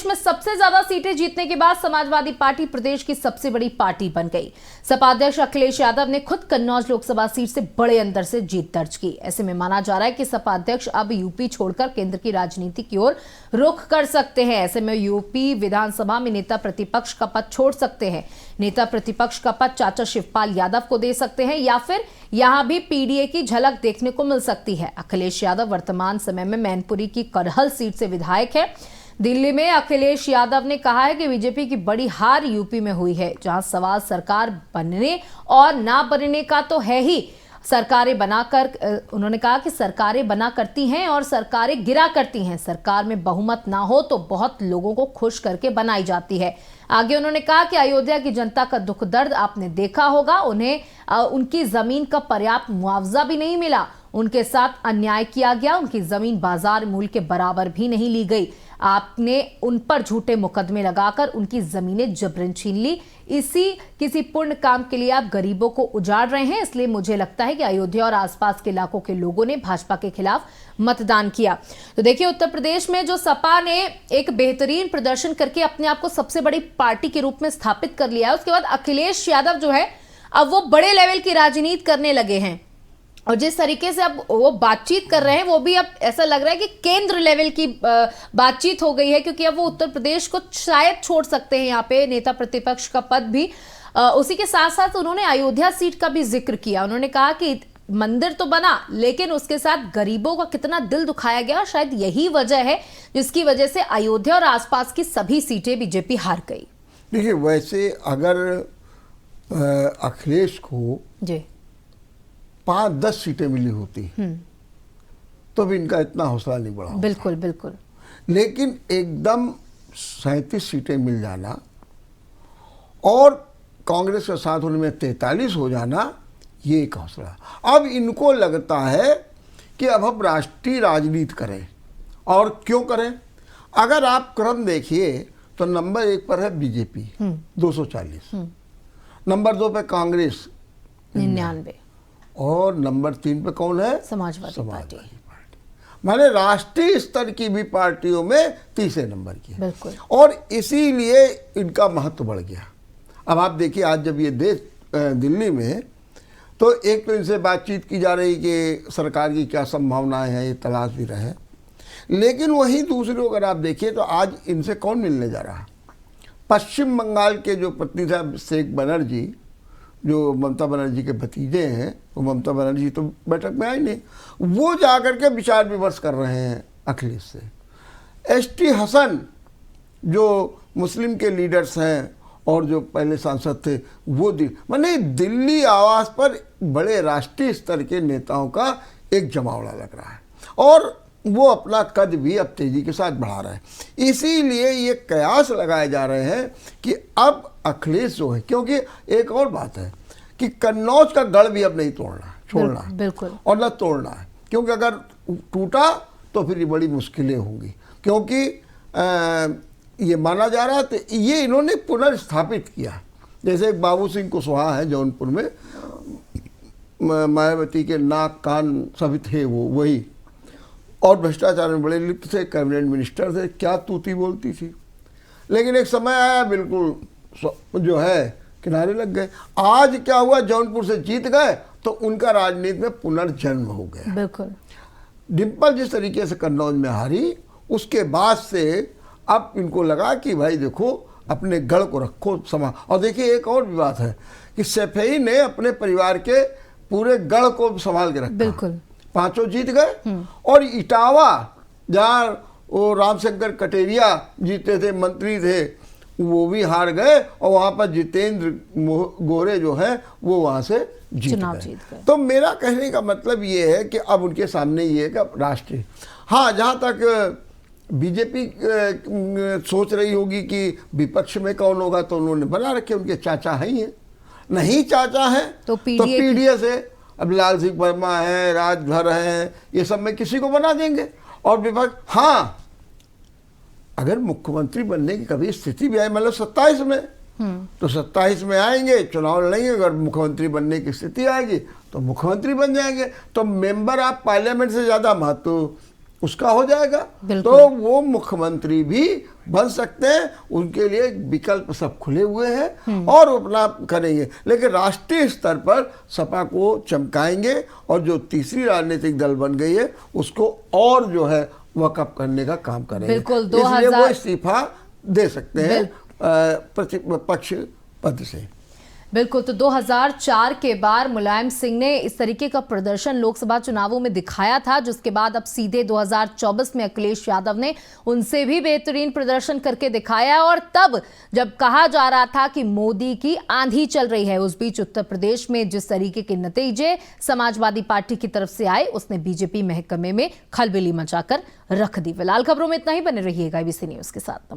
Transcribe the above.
में सबसे ज्यादा सीटें जीतने के बाद समाजवादी पार्टी प्रदेश की सबसे बड़ी पार्टी बन गई। सपा अध्यक्ष अखिलेश यादव ने खुद कन्नौज लोकसभा सीट से बड़े अंतर से जीत दर्ज की। ऐसे में माना जा रहा है कि सपा अध्यक्ष अब यूपी छोड़कर केंद्र की राजनीति की ओर रुख कर सकते हैं। ऐसे में यूपी विधानसभा में नेता प्रतिपक्ष का पद छोड़ सकते हैं। नेता प्रतिपक्ष का पद चाचा शिवपाल यादव को दे सकते हैं या फिर यहां भी पीडीए की झलक देखने को मिल सकती है। अखिलेश यादव वर्तमान समय में मैनपुरी की करहल सीट से विधायक है। दिल्ली में अखिलेश यादव ने कहा है कि बीजेपी की बड़ी हार यूपी में हुई है, जहां सवाल सरकार बनने और ना बनने का तो है ही। सरकारें बनाकर उन्होंने कहा कि सरकारें बना करती हैं और सरकारें गिरा करती हैं। सरकार में बहुमत ना हो तो बहुत लोगों को खुश करके बनाई जाती है। आगे उन्होंने कहा कि अयोध्या की जनता का दुख दर्द आपने देखा होगा। उन्हें उनकी जमीन का पर्याप्त मुआवजा भी नहीं मिला, उनके साथ अन्याय किया गया, उनकी जमीन बाजार मूल्य के बराबर भी नहीं ली गई। आपने उन पर झूठे मुकदमे लगाकर उनकी जमीनें जबरन छीन ली। इसी किसी पुण्य काम के लिए आप गरीबों को उजाड़ रहे हैं। इसलिए मुझे लगता है कि अयोध्या और आसपास के इलाकों के लोगों ने भाजपा के खिलाफ मतदान किया। तो देखिए, उत्तर प्रदेश में जो सपा ने एक बेहतरीन प्रदर्शन करके अपने आप को सबसे बड़ी पार्टी के रूप में स्थापित कर लिया है, उसके बाद अखिलेश यादव जो है अब वो बड़े लेवल की राजनीति करने लगे हैं। और जिस तरीके से अब वो बातचीत कर रहे हैं वो भी अब ऐसा लग रहा है कि केंद्र लेवल की बातचीत हो गई है, क्योंकि अब वो उत्तर प्रदेश को शायद छोड़ सकते हैं यहाँ पे नेता प्रतिपक्ष का पद भी। उसी के साथ साथ उन्होंने अयोध्या सीट का भी जिक्र किया। उन्होंने कहा कि मंदिर तो बना लेकिन उसके साथ गरीबों का कितना दिल दुखाया गया, शायद यही वजह है जिसकी वजह से अयोध्या और आसपास की सभी सीटें बीजेपी हार गई। देखिए, वैसे अगर अखिलेश को जी 5-10 सीटें मिली होती तो भी इनका इतना हौसला नहीं बढ़ा। बिल्कुल बिल्कुल। लेकिन एकदम 37 सीटें मिल जाना और कांग्रेस के साथ उनमें 43 हो जाना, ये एक हौसला। अब इनको लगता है कि अब हम राष्ट्रीय राजनीति करें। और क्यों करें? अगर आप क्रम देखिए तो नंबर 1 पर है बीजेपी 240, नंबर 2 पे कांग्रेस 99 और नंबर 3 पे कौन है? समाजवादी पार्टी। माने राष्ट्रीय स्तर की भी पार्टियों में तीसरे नंबर की है। बिल्कुल। और इसीलिए इनका महत्व बढ़ गया। अब आप देखिए, आज जब ये देश दिल्ली में, तो एक तो इनसे बातचीत की जा रही कि सरकार की क्या संभावनाएं हैं, ये तलाश भी रहे। लेकिन वहीं दूसरी अगर आप देखिए तो आज इनसे कौन मिलने जा रहा? पश्चिम बंगाल के जो प्रतिनिधि अभिषेक बनर्जी, जो ममता बनर्जी के भतीजे हैं, वो ममता बनर्जी तो बैठक में आई नहीं, वो जाकर के विचार विमर्श कर रहे हैं अखिलेश से। एसटी हसन जो मुस्लिम के लीडर्स हैं और जो पहले सांसद थे, वो माने दिल्ली आवास पर बड़े राष्ट्रीय स्तर के नेताओं का एक जमावड़ा लग रहा है और वो अपना कद भी अब तेजी के साथ बढ़ा रहा है। इसीलिए ये कयास लगाए जा रहे हैं कि अब अखिलेश जो है, क्योंकि एक और बात है कि कन्नौज का गढ़ भी अब नहीं छोड़ना है बिल्कुल, और न तोड़ना है, क्योंकि अगर टूटा तो फिर ये बड़ी मुश्किलें होंगी। क्योंकि ये माना जा रहा है तो ये इन्होंने पुनर्स्थापित किया। जैसे एक बाबू सिंह कुशवाहा है जौनपुर में, मायावती के नाक कान सभी थे वो वही, और भ्रष्टाचार में बड़े लिप्त थे, कैबिनेट मिनिस्टर थे, क्या तूती बोलती थी। लेकिन एक समय आया बिल्कुल जो है किनारे लग गए। आज क्या हुआ, जौनपुर से जीत गए तो उनका राजनीति में पुनर्जन्म हो गया। बिल्कुल। डिम्पल जिस तरीके से कन्नौज में हारी, उसके बाद से अब इनको लगा कि भाई देखो अपने गढ़ को रखो समा। और देखिए, एक और भी बात है कि सैफई ने अपने परिवार के पूरे गढ़ को संभाल के रखा। बिल्कुल। 5 जीत गए। और इटावा जहाँ वो रामशंकर कटेरिया जीते थे, मंत्री थे, वो भी हार गए और वहाँ पर जितेंद्र गोरे जो है वो वहाँ से जीत गए। तो मेरा कहने का मतलब ये है कि अब उनके सामने ये है कि राष्ट्रीय, हाँ, जहाँ तक बीजेपी सोच रही होगी कि विपक्ष में कौन होगा, तो उन्होंने बना रखे, उनके चाचा ही हैं। नहीं चाचा है तो पीडीए से अब लाल सिंह वर्मा है, राजभर है, ये सब में किसी को बना देंगे। और विपक्ष, हाँ, अगर मुख्यमंत्री बनने की कभी स्थिति भी आए, मतलब 27 में, तो 27 में आएंगे, चुनाव लड़ेंगे, अगर मुख्यमंत्री बनने की स्थिति आएगी तो मुख्यमंत्री बन जाएंगे, तो मेंबर ऑफ पार्लियामेंट से ज़्यादा महत्व उसका हो जाएगा। तो वो मुख्यमंत्री भी बन सकते हैं, उनके लिए विकल्प सब खुले हुए हैं और वो अपना करेंगे। लेकिन राष्ट्रीय स्तर पर सपा को चमकाएंगे और जो तीसरी राजनीतिक दल बन गई है उसको और जो है वकअप करने का काम करेंगे। बिल्कुल, इसलिए वो इस्तीफा दे सकते हैं प्रतिपक्ष पद से। बिल्कुल, तो 2004 के बाद मुलायम सिंह ने इस तरीके का प्रदर्शन लोकसभा चुनावों में दिखाया था, जिसके बाद अब सीधे 2024 में अखिलेश यादव ने उनसे भी बेहतरीन प्रदर्शन करके दिखाया। और तब जब कहा जा रहा था कि मोदी की आंधी चल रही है, उस बीच उत्तर प्रदेश में जिस तरीके के नतीजे समाजवादी पार्टी की तरफ से आए, उसने बीजेपी महकमे में खलबली मचाकर रख दी। फिलहाल खबरों में इतना ही, बने रहिएगा ABC न्यूज के साथ। नमस्कार।